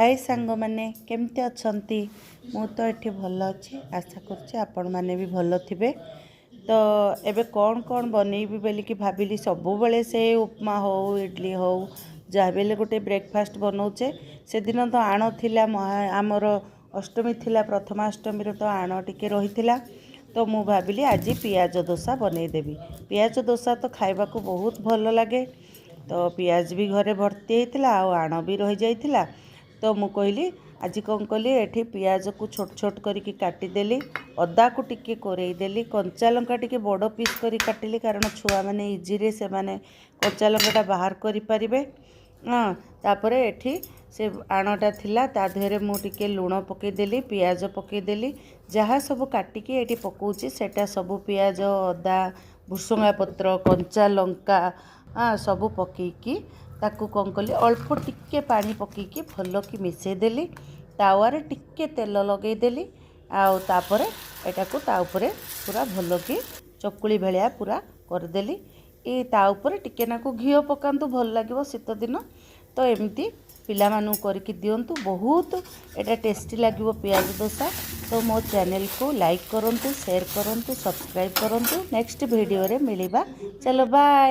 हाय सांग मैंने केमती अच्छंती मु तो ये भल अच्छी आशा करुच्ची आपण मैंने भी भल थे। तो एबे कौन कौन बनैबी बोली कि भाविली सब बेले से उपमा हो इडली हो जहाँ बेले गोटे ब्रेकफास्ट बनाऊे से दिन तो आण थिला आमर अष्टमी थिला प्रथमाष्टमी तो आण टिके रही तो मु भाविली आज पियाज दोसा बनईदेवी। पियाज दोसा तो खाइबा को बहुत भल लगे। तो पियाज भी घरे भर्ती होता आण भी रही जाइथिला। तो मु कहली आज कौन कली एठी पियाज को छोट छोट करके काटिदेली, अदा को टिके कोरेदेली, कंचा लंका टिके बड़ पीस करी काटिली कारण छुआ मैंने इजीरे से माने कंचा लंकाटा बाहर करि परिबे। हाँ तापर एठी से आणटा थिला ता देहरे मु टिके लुण पकेदेली, पियाज पकेदेली, जहाँ सब काटिकी एठी पकाउची सेटा सब पियाज अदा भुसुंगा पत्र कंचा लंका हाँ सब पकईकी ताकू कौन कली अल्प टिके पानी पकईकी भल कि मिसेदेली, तावारे टिके तेल लगेदेली आउ तापर एटाकू ता उपरे पूरा भल कि चकुली भेलिया पूरा करदेली। ये ता उपरे टिके नाकू घी पकातु भल लगे शीत दिन। तो एमती पिलामानू करके दिंतु बहुत एटा टेस्टी लगे पियाज दोसा। तो मो चैनल को लाइक करंतु, शेयर करंतु, सब्सक्राइब करंतु। नेक्स्ट वीडियो रे मिलिबा। चलो बाय।